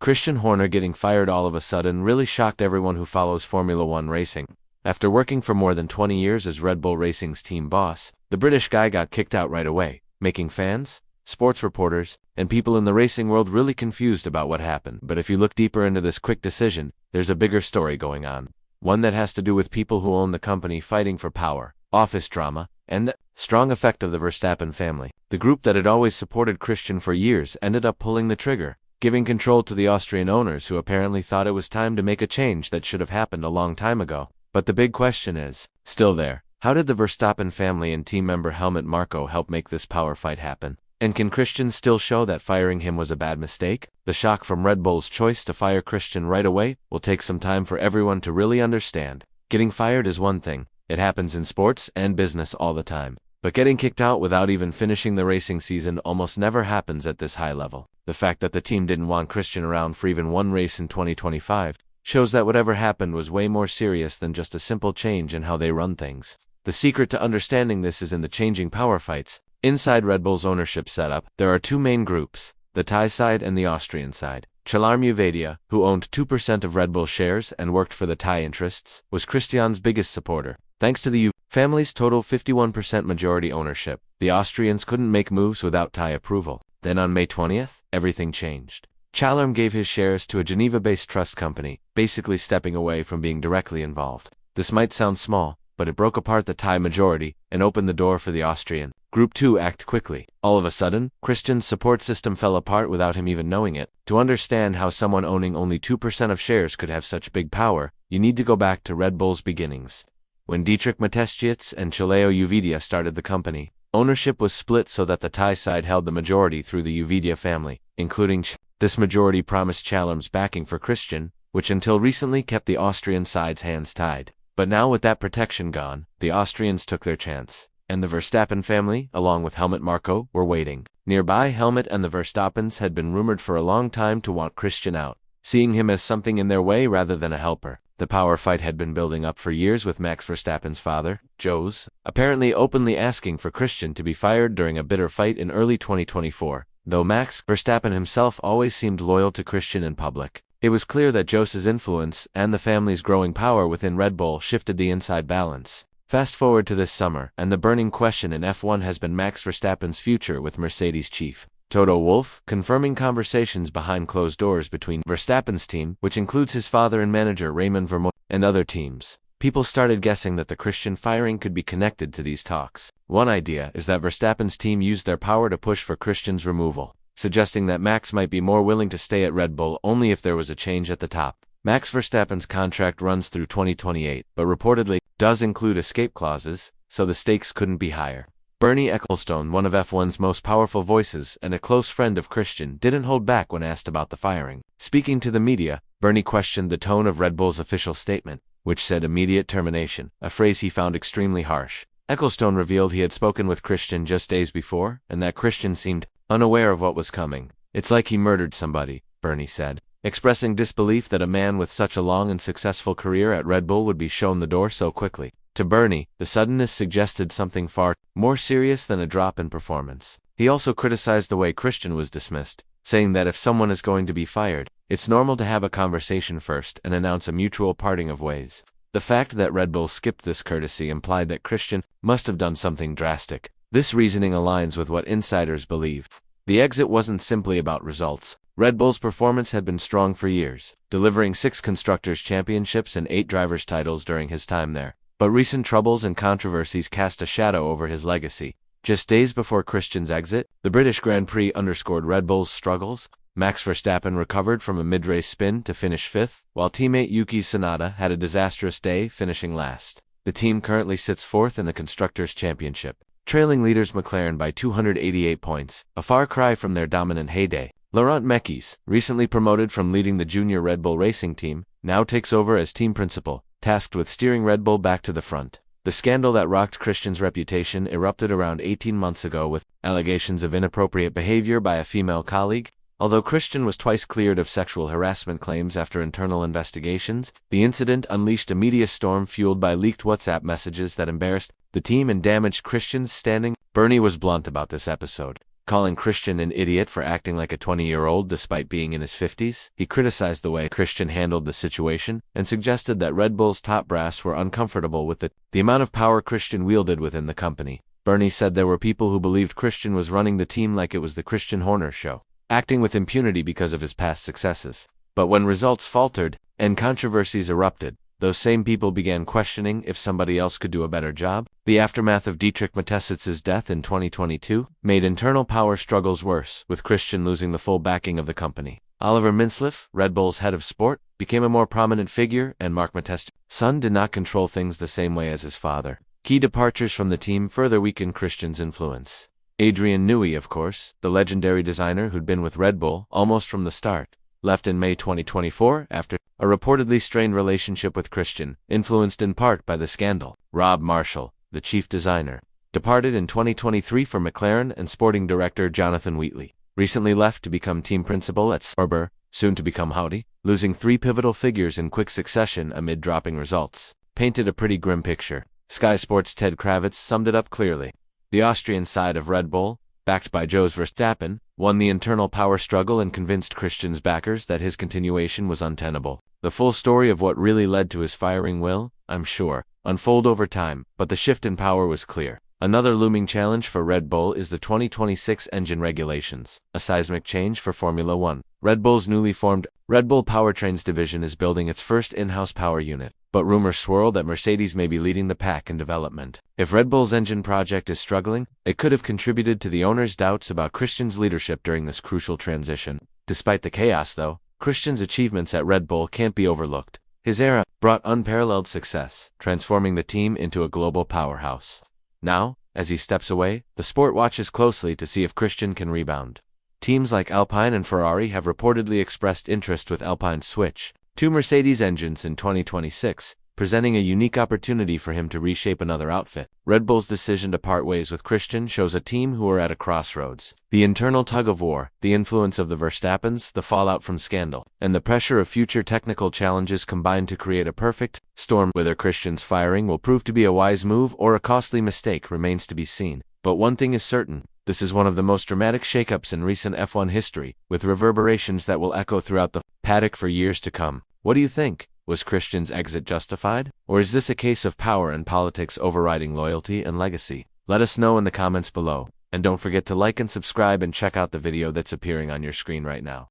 Christian Horner getting fired all of a sudden really shocked everyone who follows Formula One racing. After working for more than 20 years as Red Bull Racing's team boss, the British guy got kicked out right away, making fans, sports reporters, and people in the racing world really confused about what happened. But if you look deeper into this quick decision, there's a bigger story going on. One that has to do with people who own the company fighting for power, office drama, and the strong effect of the Verstappen family. The group that had always supported Christian for years ended up pulling the trigger, giving control to the Austrian owners who apparently thought it was time to make a change that should have happened a long time ago. But the big question is still there. How did the Verstappen family and team member Helmut Marko help make this power fight happen? And can Christian still show that firing him was a bad mistake? The shock from Red Bull's choice to fire Christian right away will take some time for everyone to really understand. Getting fired is one thing. It happens in sports and business all the time. But getting kicked out without even finishing the racing season almost never happens at this high level. The fact that the team didn't want Christian around for even one race in 2025 shows that whatever happened was way more serious than just a simple change in how they run things. The secret to understanding this is in the changing power fights. Inside Red Bull's ownership setup, there are two main groups, the Thai side and the Austrian side. Chalarm Uvedia, who owned 2% of Red Bull shares and worked for the Thai interests, was Christian's biggest supporter. Thanks to the family's total 51% majority ownership, the Austrians couldn't make moves without Thai approval. Then on May 20th, everything changed. Chalarm gave his shares to a Geneva-based trust company, basically stepping away from being directly involved. This might sound small, but it broke apart the Thai majority and opened the door for the Austrian Group to act quickly. All of a sudden, Christian's support system fell apart without him even knowing it. To understand how someone owning only 2% of shares could have such big power, you need to go back to Red Bull's beginnings. When Dietrich Mateschitz and Chileo Uvedia started the company, ownership was split so that the Thai side held the majority through the Uvedia family, including This majority promised Chalarm's backing for Christian, which until recently kept the Austrian side's hands tied. But now with that protection gone, the Austrians took their chance. And the Verstappen family, along with Helmut Marko, were waiting. Nearby, Helmut and the Verstappens had been rumored for a long time to want Christian out, seeing him as something in their way rather than a helper. The power fight had been building up for years with Max Verstappen's father, Jos, apparently openly asking for Christian to be fired during a bitter fight in early 2024. Though Max Verstappen himself always seemed loyal to Christian in public, it was clear that Jos's influence and the family's growing power within Red Bull shifted the inside balance. Fast forward to this summer, and the burning question in F1 has been Max Verstappen's future with Mercedes chief Toto Wolff, confirming conversations behind closed doors between Verstappen's team, which includes his father and manager Raymond Vermeulen, and other teams. People started guessing that the Christian firing could be connected to these talks. One idea is that Verstappen's team used their power to push for Christian's removal, suggesting that Max might be more willing to stay at Red Bull only if there was a change at the top. Max Verstappen's contract runs through 2028, but reportedly does include escape clauses, so the stakes couldn't be higher. Bernie Ecclestone, one of F1's most powerful voices and a close friend of Christian, didn't hold back when asked about the firing. Speaking to the media, Bernie questioned the tone of Red Bull's official statement, which said immediate termination, a phrase he found extremely harsh. Ecclestone revealed he had spoken with Christian just days before, and that Christian seemed unaware of what was coming. It's like he murdered somebody, Bernie said, expressing disbelief that a man with such a long and successful career at Red Bull would be shown the door so quickly. To Bernie, the suddenness suggested something far more serious than a drop in performance. He also criticized the way Christian was dismissed, saying that if someone is going to be fired, it's normal to have a conversation first and announce a mutual parting of ways. The fact that Red Bull skipped this courtesy implied that Christian must have done something drastic. This reasoning aligns with what insiders believe. The exit wasn't simply about results. Red Bull's performance had been strong for years, delivering 6 Constructors' Championships and 8 Drivers' titles during his time there. But recent troubles and controversies cast a shadow over his legacy. Just days before Christian's exit, the British Grand Prix underscored Red Bull's struggles. Max Verstappen recovered from a mid-race spin to finish 5th, while teammate Yuki Tsunoda had a disastrous day, finishing last. The team currently sits 4th in the Constructors' Championship, trailing leaders McLaren by 288 points, a far cry from their dominant heyday. Laurent Mekies, recently promoted from leading the junior Red Bull racing team, now takes over as team principal, tasked with steering Red Bull back to the front. The scandal that rocked Christian's reputation erupted around 18 months ago with allegations of inappropriate behavior by a female colleague. Although Christian was twice cleared of sexual harassment claims after internal investigations, the incident unleashed a media storm fueled by leaked WhatsApp messages that embarrassed the team and damaged Christian's standing. Bernie was blunt about this episode, calling Christian an idiot for acting like a 20-year-old despite being in his 50s. He criticized the way Christian handled the situation and suggested that Red Bull's top brass were uncomfortable with the amount of power Christian wielded within the company. Bernie said there were people who believed Christian was running the team like it was the Christian Horner show, acting with impunity because of his past successes. But when results faltered and controversies erupted, those same people began questioning if somebody else could do a better job. The aftermath of Dietrich Matesitz's death in 2022 made internal power struggles worse, with Christian losing the full backing of the company. Oliver Mintzlaff, Red Bull's head of sport, became a more prominent figure, and Mark Matesitz's son did not control things the same way as his father. Key departures from the team further weakened Christian's influence. Adrian Newey, of course, the legendary designer who'd been with Red Bull almost from the start, left in May 2024 after a reportedly strained relationship with Christian, influenced in part by the scandal. Rob Marshall, the chief designer, departed in 2023 for McLaren, and sporting director Jonathan Wheatley recently left to become team principal at Sauber, soon to become Audi, losing 3 pivotal figures in quick succession amid dropping results. Painted a pretty grim picture. Sky Sports' Ted Kravitz summed it up clearly. The Austrian side of Red Bull, backed by Jos Verstappen, won the internal power struggle and convinced Christian's backers that his continuation was untenable. The full story of what really led to his firing will, I'm sure, unfold over time, but the shift in power was clear. Another looming challenge for Red Bull is the 2026 engine regulations, a seismic change for Formula One. Red Bull's newly formed Red Bull Powertrains division is building its first in-house power unit, but rumors swirl that Mercedes may be leading the pack in development. If Red Bull's engine project is struggling, it could have contributed to the owner's doubts about Christian's leadership during this crucial transition. Despite the chaos, though, Christian's achievements at Red Bull can't be overlooked. His era brought unparalleled success, transforming the team into a global powerhouse. Now, as he steps away, the sport watches closely to see if Christian can rebound. Teams like Alpine and Ferrari have reportedly expressed interest with Alpine's switch to Mercedes engines in 2026, presenting a unique opportunity for him to reshape another outfit. Red Bull's decision to part ways with Christian shows a team who are at a crossroads. The internal tug-of-war, the influence of the Verstappens, the fallout from scandal, and the pressure of future technical challenges combine to create a perfect storm. Whether Christian's firing will prove to be a wise move or a costly mistake remains to be seen. But one thing is certain, this is one of the most dramatic shakeups in recent F1 history, with reverberations that will echo throughout the paddock for years to come. What do you think? Was Christian's exit justified? Or is this a case of power and politics overriding loyalty and legacy? Let us know in the comments below. And don't forget to like and subscribe and check out the video that's appearing on your screen right now.